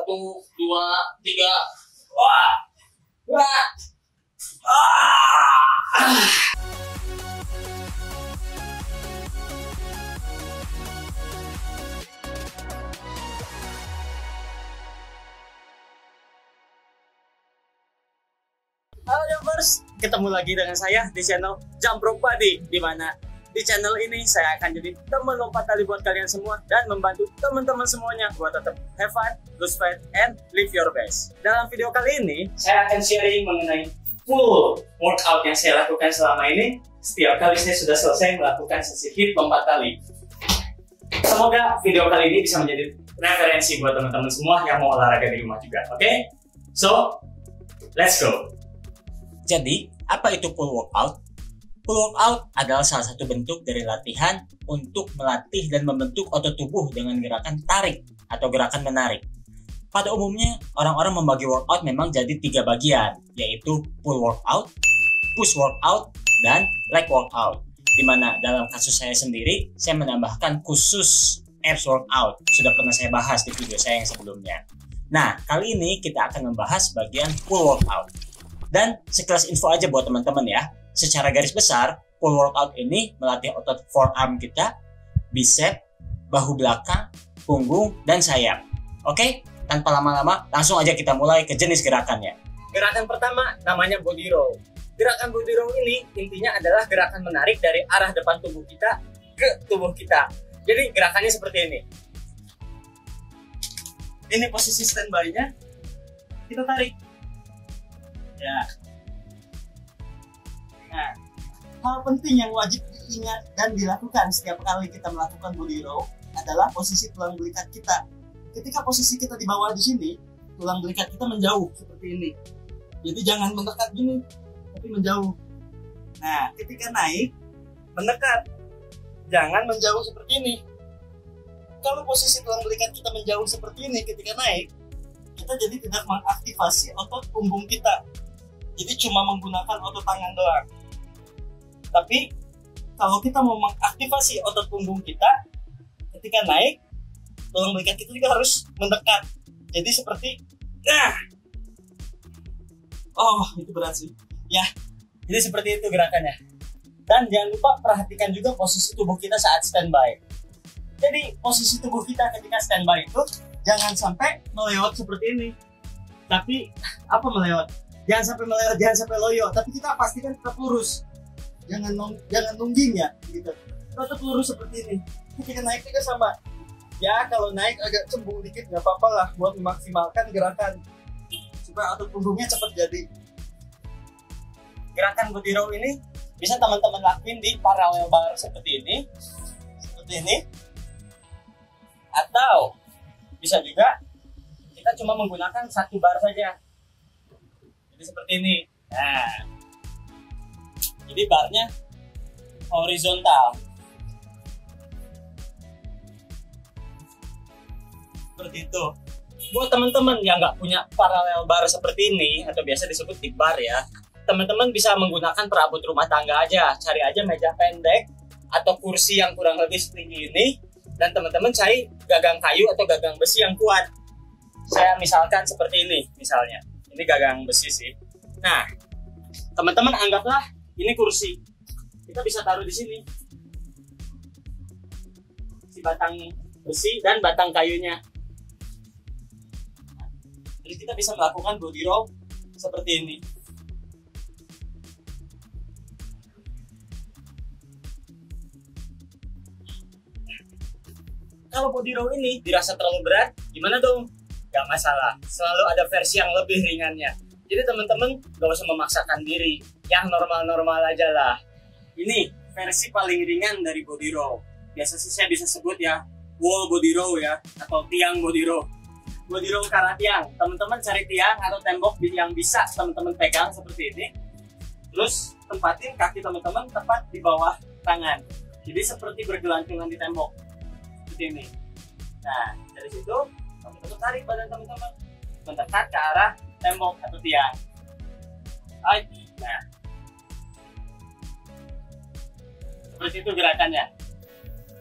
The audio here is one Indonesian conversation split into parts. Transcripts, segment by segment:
1, 2, 3. Wah. Wah. Ah. Halo Jumpers, ketemu lagi dengan saya di channel Jump Rope Buddy, di mana di channel ini saya akan jadi teman lompat tali buat kalian semua dan membantu teman-teman semuanya buat tetap have fun, lose weight, and live your best. Dalam video kali ini, saya akan sharing mengenai full workout yang saya lakukan selama ini setiap kali saya sudah selesai melakukan sesi hit lompat tali. Semoga video kali ini bisa menjadi referensi buat teman-teman semua yang mau olahraga di rumah juga, oke? So, let's go! Jadi, apa itu full workout? Full workout adalah salah satu bentuk dari latihan untuk melatih dan membentuk otot tubuh dengan gerakan tarik atau gerakan menarik. Pada umumnya, orang-orang membagi workout memang jadi 3 bagian, yaitu full workout, push workout, dan leg workout. Dimana dalam kasus saya sendiri, saya menambahkan khusus abs workout. Sudah pernah saya bahas di video saya yang sebelumnya. Nah, kali ini kita akan membahas bagian full workout. Dan sekelas info aja buat teman-teman ya, secara garis besar, full workout ini melatih otot forearm kita, bicep, bahu belakang, punggung, dan sayap. Oke, tanpa lama-lama, langsung aja kita mulai ke jenis gerakannya. Gerakan pertama namanya body row. Gerakan body row ini intinya adalah gerakan menarik dari arah depan tubuh kita ke tubuh kita. Jadi gerakannya seperti ini. Ini posisi standby-nya, kita tarik. Ya. Nah, hal penting yang wajib diingat dan dilakukan setiap kali kita melakukan body row adalah posisi tulang belikat kita. Ketika posisi kita di bawah di sini, tulang belikat kita menjauh seperti ini. Jadi jangan mendekat gini, tapi menjauh. Nah, ketika naik, mendekat. Jangan menjauh seperti ini. Kalau posisi tulang belikat kita menjauh seperti ini ketika naik, kita jadi tidak mengaktifasi otot punggung kita. Jadi cuma menggunakan otot tangan doang. Tapi kalau kita mau mengaktifasi otot punggung kita, ketika naik, tulang belikat kita juga harus mendekat. Jadi seperti, nah, oh itu berat sih. Ya, jadi seperti itu gerakannya. Dan jangan lupa perhatikan juga posisi tubuh kita saat standby. Jadi posisi tubuh kita ketika standby itu jangan sampai melewat seperti ini. Tapi apa melewat? Jangan sampai melewat, jangan sampai loyo. Tapi kita pastikan tetap lurus. Jangan nungging ya, gitu. Tetap lurus seperti ini. Ketika naik juga sama. Ya kalau naik agak cembung dikit nggak apa-apa lah buat memaksimalkan gerakan supaya otot punggungnya cepat jadi. Gerakan body row ini bisa teman-teman lakuin di parallel bar seperti ini, atau bisa juga kita cuma menggunakan 1 bar saja. Jadi seperti ini. Nah, jadi barnya horizontal. Seperti itu. Buat teman-teman yang nggak punya paralel bar seperti ini, atau biasa disebut tip bar ya, teman-teman bisa menggunakan perabot rumah tangga aja. Cari aja meja pendek atau kursi yang kurang lebih setinggi ini, dan teman-teman cari gagang kayu atau gagang besi yang kuat. Saya misalkan seperti ini, misalnya. Ini gagang besi sih. Nah, teman-teman anggaplah ini kursi. Kita bisa taruh di sini. Si batang besi dan batang kayunya. Jadi kita bisa melakukan body row seperti ini. Kalau body row ini dirasa terlalu berat, gimana dong? Gak masalah, selalu ada versi yang lebih ringannya. Jadi teman-teman gak usah memaksakan diri, yang normal-normal aja lah. Ini versi paling ringan dari body row. Biasa sih saya bisa sebut ya wall body row ya, atau tiang body row. Body row ke arah tiang. Teman-teman cari tiang atau tembok yang bisa teman-teman pegang seperti ini. Terus tempatin kaki teman-teman tepat di bawah tangan. Jadi seperti bergelantungan di tembok. Seperti ini. Nah, dari situ teman-teman tarik badan teman-teman mendekat ke arah tembok atau tiang. Nah, seperti itu gerakannya.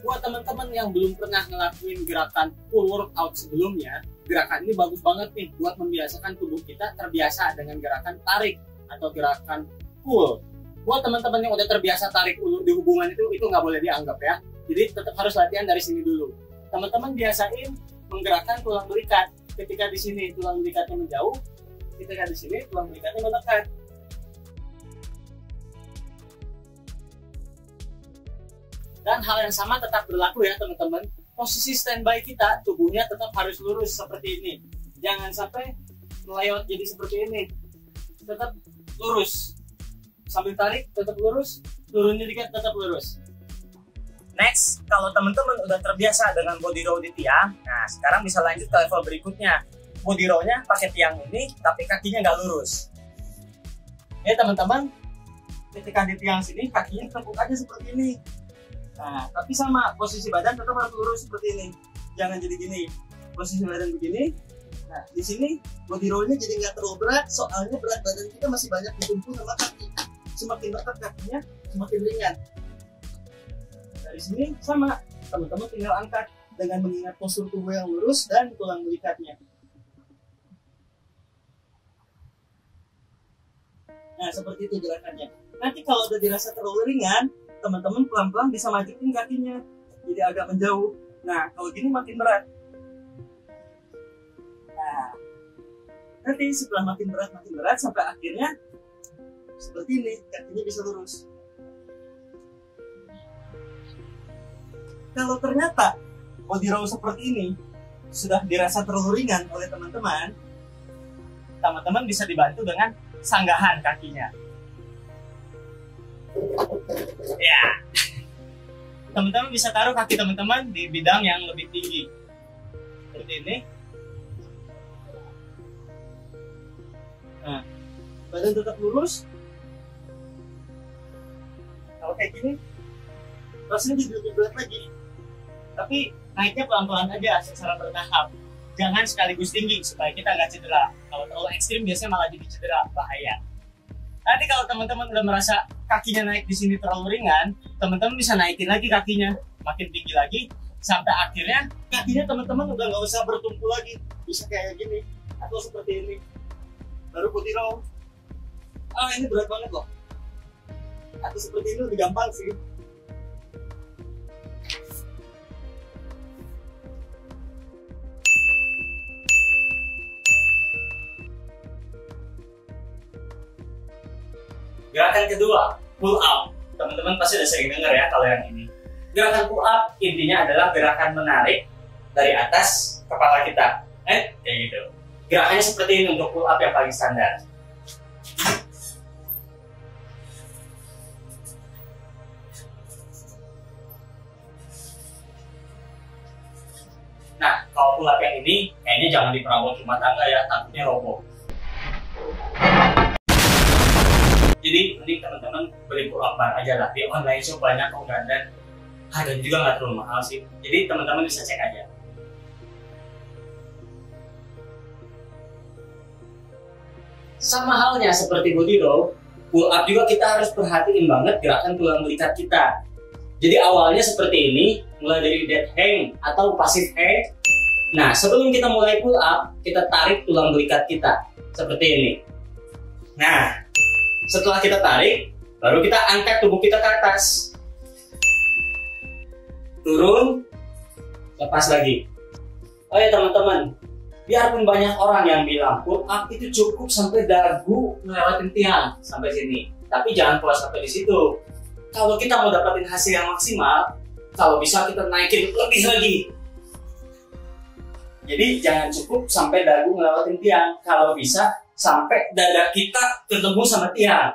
Buat teman-teman yang belum pernah ngelakuin gerakan full workout sebelumnya, gerakan ini bagus banget nih buat membiasakan tubuh kita terbiasa dengan gerakan tarik atau gerakan pull. Buat teman-teman yang udah terbiasa tarik ulur di hubungan itu nggak boleh dianggap ya. Jadi tetap harus latihan dari sini dulu. Teman-teman biasain menggerakkan tulang belikat. Ketika di sini tulang belikatnya menjauh, ketika di sini tulang belikatnya mendekat. Dan hal yang sama tetap berlaku ya teman-teman. Posisi standby kita, tubuhnya tetap harus lurus seperti ini. Jangan sampai melewat jadi seperti ini. Tetap lurus. Sambil tarik, tetap lurus. Turun dikit, tetap lurus. Next, kalau teman-teman udah terbiasa dengan body row di tiang, nah sekarang bisa lanjut ke level berikutnya. Body row-nya pakai tiang ini, tapi kakinya nggak lurus. Ya teman-teman, ketika di tiang sini, kakinya tekuk aja seperti ini. Nah, tapi sama, posisi badan tetap harus lurus seperti ini. Jangan jadi gini. Posisi badan begini. Nah, di sini body roll-nya jadi nggak terlalu berat, soalnya berat badan kita masih banyak ditumpu sama kaki. Semakin dekat kakinya, semakin ringan. Dari sini sama, teman-teman tinggal angkat dengan mengingat postur tubuh yang lurus dan tulang belikatnya. Nah, seperti itu gerakannya. Nanti kalau udah dirasa terlalu ringan, teman-teman pelan-pelan bisa majuin kakinya jadi agak menjauh. Nah, kalau gini makin berat. Nah, nanti setelah makin berat sampai akhirnya seperti ini, kakinya bisa lurus. Kalau ternyata body row seperti ini sudah dirasa terlalu ringan oleh teman-teman, teman-teman bisa dibantu dengan sanggahan kakinya. Ya, teman-teman bisa taruh kaki teman-teman di bidang yang lebih tinggi seperti ini. Nah, badan tetap lurus. Kalau kayak gini rasanya jadi lebih berat lagi, tapi naiknya pelan-pelan aja secara bertahap. Jangan sekaligus tinggi supaya kita nggak cedera. Kalau terlalu ekstrim biasanya malah jadi cedera, bahaya. Nanti kalau teman-teman udah merasa kakinya naik di sini terlalu ringan, teman-teman bisa naikin lagi kakinya, makin tinggi lagi, sampai akhirnya kakinya teman-teman udah nggak usah bertumpu lagi, bisa kayak gini atau seperti ini. Baru body row. Ah, ini berat banget loh. Atau seperti ini lebih gampang sih. Gerakan kedua, pull up. Teman-teman pasti udah sering dengar ya kalau yang ini. Gerakan pull up intinya adalah gerakan menarik dari atas kepala kita. Kayak gitu. Gerakannya seperti ini untuk pull up yang paling standar. Nah, kalau pull up yang ini, kayaknya jangan diperabot rumah tangga ya, takutnya roboh. Jadi mending teman-teman beli pull up bar aja lah, di online shop banyak kok, dan harganya juga nggak terlalu mahal sih. Jadi teman-teman bisa cek aja. Sama halnya seperti body row, pull up juga kita harus perhatiin banget gerakan tulang belikat kita. Jadi awalnya seperti ini, mulai dari dead hang atau passive hang. Nah, sebelum kita mulai pull up, kita tarik tulang belikat kita seperti ini. Nah, setelah kita tarik, baru kita angkat tubuh kita ke atas. Turun, lepas lagi. Oh ya teman-teman, biarpun banyak orang yang bilang pull up itu cukup sampai dagu ngelewatin tiang sampai sini, tapi jangan puas sampai di situ. Kalau kita mau dapetin hasil yang maksimal, kalau bisa kita naikin lebih lagi. Jadi jangan cukup sampai dagu ngelewatin tiang, kalau bisa sampai dada kita ketemu sama tiang.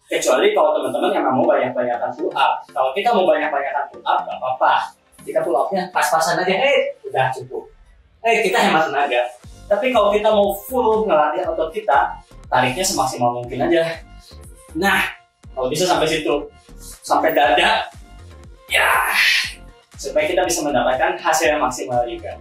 Kecuali kalau teman-teman yang mau banyak-banyakan pull up. Kalau kita mau banyak-banyakan pull up, gak apa-apa. Kita pull up-nya pas-pasan aja, udah cukup. Kita hemat tenaga. Tapi kalau kita mau full ngelatih otot kita, tariknya semaksimal mungkin aja. Nah, kalau bisa sampai situ, sampai dada, ya, supaya kita bisa mendapatkan hasil yang maksimal juga.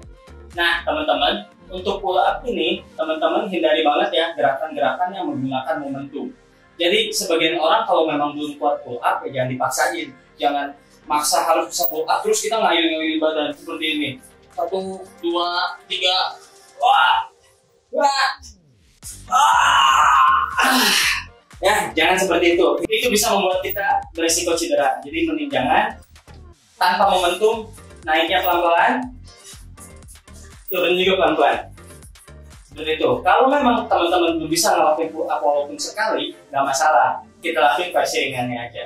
Nah, teman-teman, untuk pull up ini, teman-teman hindari banget ya gerakan-gerakan yang menggunakan momentum. Jadi sebagian orang kalau memang belum kuat pull up, ya jangan dipaksain. Jangan maksa harus bisa pull up terus kita ngayun-ngayun badan seperti ini. 1, 2, 3. Wah. Wah. Ya, jangan seperti itu. Itu bisa membuat kita beresiko cedera. Jadi mending jangan. Tanpa momentum, naiknya pelan-pelan, turun juga pelan-pelan. Seperti itu. Kalau memang teman-teman belum bisa ngelakuin pull up walaupun sekali, nggak masalah. Kita lakuin versi ringannya aja.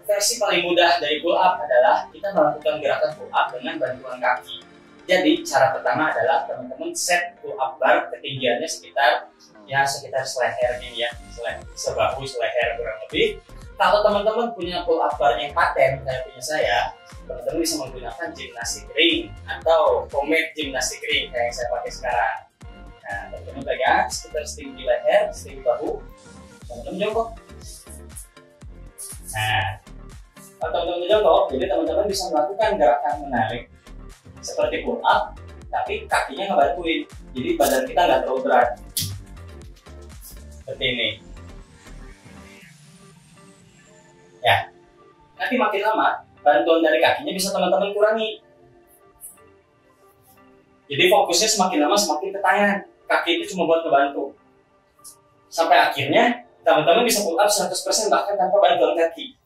Versi paling mudah dari pull up adalah kita melakukan gerakan pull up dengan bantuan kaki. Jadi cara pertama adalah teman-teman set pull up bar ketinggiannya sekitar seleher gini ya, sebahu seleher kurang lebih. Kalau teman-teman punya pull up bar yang paten kayak punya saya, teman-teman bisa menggunakan gymnastic ring atau homemade gymnastic ring kayak yang saya pakai sekarang. Nah, teman-teman pegang sekitar setinggi leher, setinggi bahu, teman-teman jongkok. Nah, kalau teman-teman jongkok, jadi teman-teman bisa melakukan gerakan menarik seperti pull up, tapi kakinya ngebantuin, jadi badan kita nggak terlalu berat. Seperti ini. Ya, nanti makin lama bantuan dari kakinya bisa teman-teman kurangi. Jadi fokusnya semakin lama semakin ke tangan. Kaki itu cuma buat ngebantu. Sampai akhirnya teman-teman bisa pull up 100% bahkan tanpa bantuan kaki.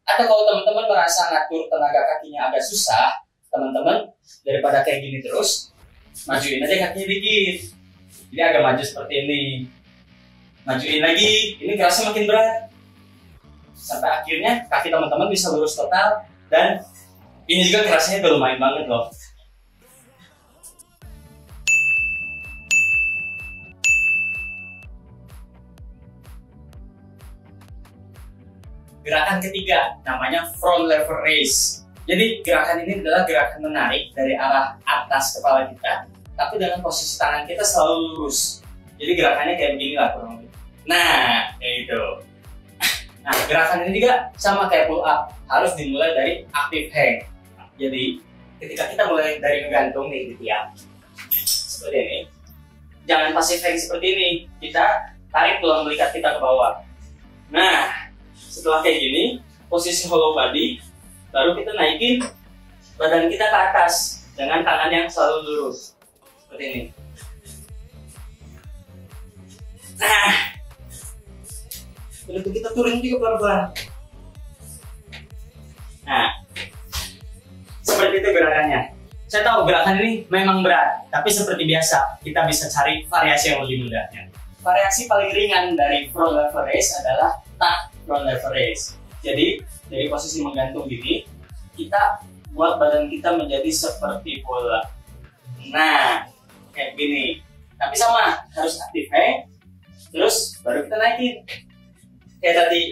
Atau kalau teman-teman merasa ngatur tenaga kakinya agak susah, teman-teman daripada kayak gini terus, majuin aja kakinya dikit. Jadi agak maju seperti ini. Majuin lagi, ini kerasnya makin berat. Sampai akhirnya kaki teman-teman bisa lurus total, dan ini juga kerasnya udah lumayan banget loh. Gerakan ketiga namanya front lever raise. Jadi gerakan ini adalah gerakan menarik dari arah atas kepala kita, tapi dengan posisi tangan kita selalu lurus. Jadi gerakannya kayak begini lah kurang lebih. Nah, kayak gitu. Nah, gerakan ini juga sama kayak pull up, harus dimulai dari active hang. Jadi ketika kita mulai dari menggantung nih gitu ya, seperti ini. Jangan passive hang seperti ini. Kita tarik tulang belikat kita ke bawah. Nah, setelah kayak gini, posisi hollow body, baru kita naikin badan kita ke atas dengan tangan yang selalu lurus seperti ini. Nah, lalu kita turun juga pelan-pelan. Nah, seperti itu gerakannya. Saya tahu gerakan ini memang berat, tapi seperti biasa kita bisa cari variasi yang lebih mudahnya. Variasi paling ringan dari front lever raise adalah tuck front lever raise. Jadi dari posisi menggantung gini, kita buat badan kita menjadi seperti bola. Nah, kayak gini. Tapi sama, harus aktif terus baru kita naikin. Kayak tadi.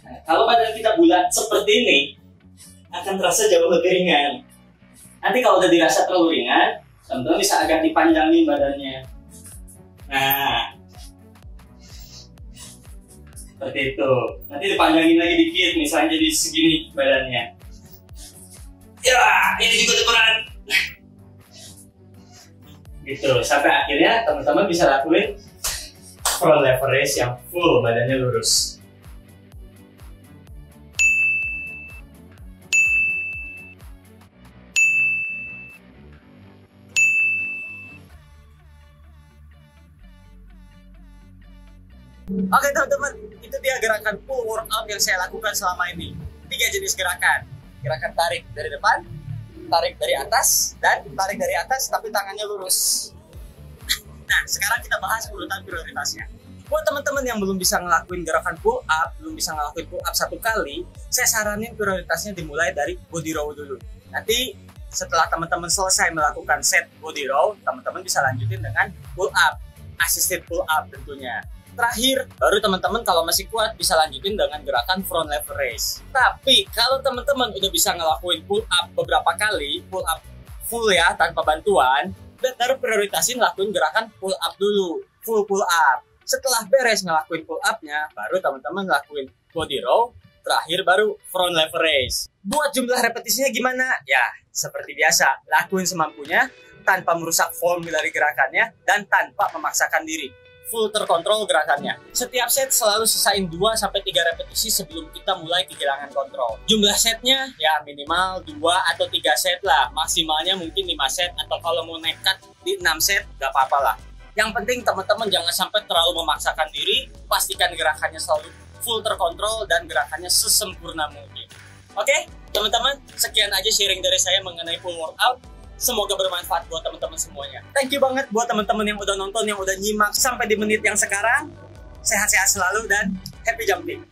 Nah, kalau badan kita bulat seperti ini, akan terasa jauh lebih ringan. Nanti kalau udah dirasa terlalu ringan, teman-teman bisa agak dipanjangin badannya. Nah, seperti itu. Nanti dipanjangin lagi dikit, misalnya jadi segini badannya. Ya, ini juga berat. Gitu, sampai akhirnya teman-teman bisa lakuin front lever raise yang full badannya lurus. Oke teman-teman, itu dia gerakan pull workout yang saya lakukan selama ini. 3 jenis gerakan. Gerakan tarik dari depan, tarik dari atas, dan tarik dari atas tapi tangannya lurus. Nah, sekarang kita bahas urutan prioritasnya. Buat teman-teman yang belum bisa ngelakuin gerakan pull up, belum bisa ngelakuin pull up 1 kali, saya saranin prioritasnya dimulai dari body row dulu. Nanti setelah teman-teman selesai melakukan set body row, teman-teman bisa lanjutin dengan pull up, assisted pull up tentunya. Terakhir, baru teman-teman kalau masih kuat bisa lanjutin dengan gerakan front lever raise. Tapi kalau teman-teman udah bisa ngelakuin pull up beberapa kali, pull up full ya tanpa bantuan, baru prioritasin lakuin gerakan pull up dulu, full pull up. Setelah beres ngelakuin pull up-nya, baru teman-teman ngelakuin body row, terakhir baru front lever raise. Buat jumlah repetisinya gimana? Ya, seperti biasa, lakuin semampunya tanpa merusak form dari gerakannya dan tanpa memaksakan diri. full terkontrol gerakannya. Setiap set selalu sisain 2-3 repetisi sebelum kita mulai kehilangan kontrol. Jumlah setnya ya minimal 2 atau 3 set lah. Maksimalnya mungkin 5 set, atau kalau mau nekat di 6 set gak apa-apa lah. Yang penting teman-teman jangan sampai terlalu memaksakan diri. Pastikan gerakannya selalu full terkontrol dan gerakannya sesempurna mungkin. Oke, teman-teman, sekian aja sharing dari saya mengenai full workout. Semoga bermanfaat buat teman-teman semuanya. Thank you banget buat teman-teman yang udah nonton, yang udah nyimak sampai di menit yang sekarang. Sehat-sehat selalu dan happy jumping.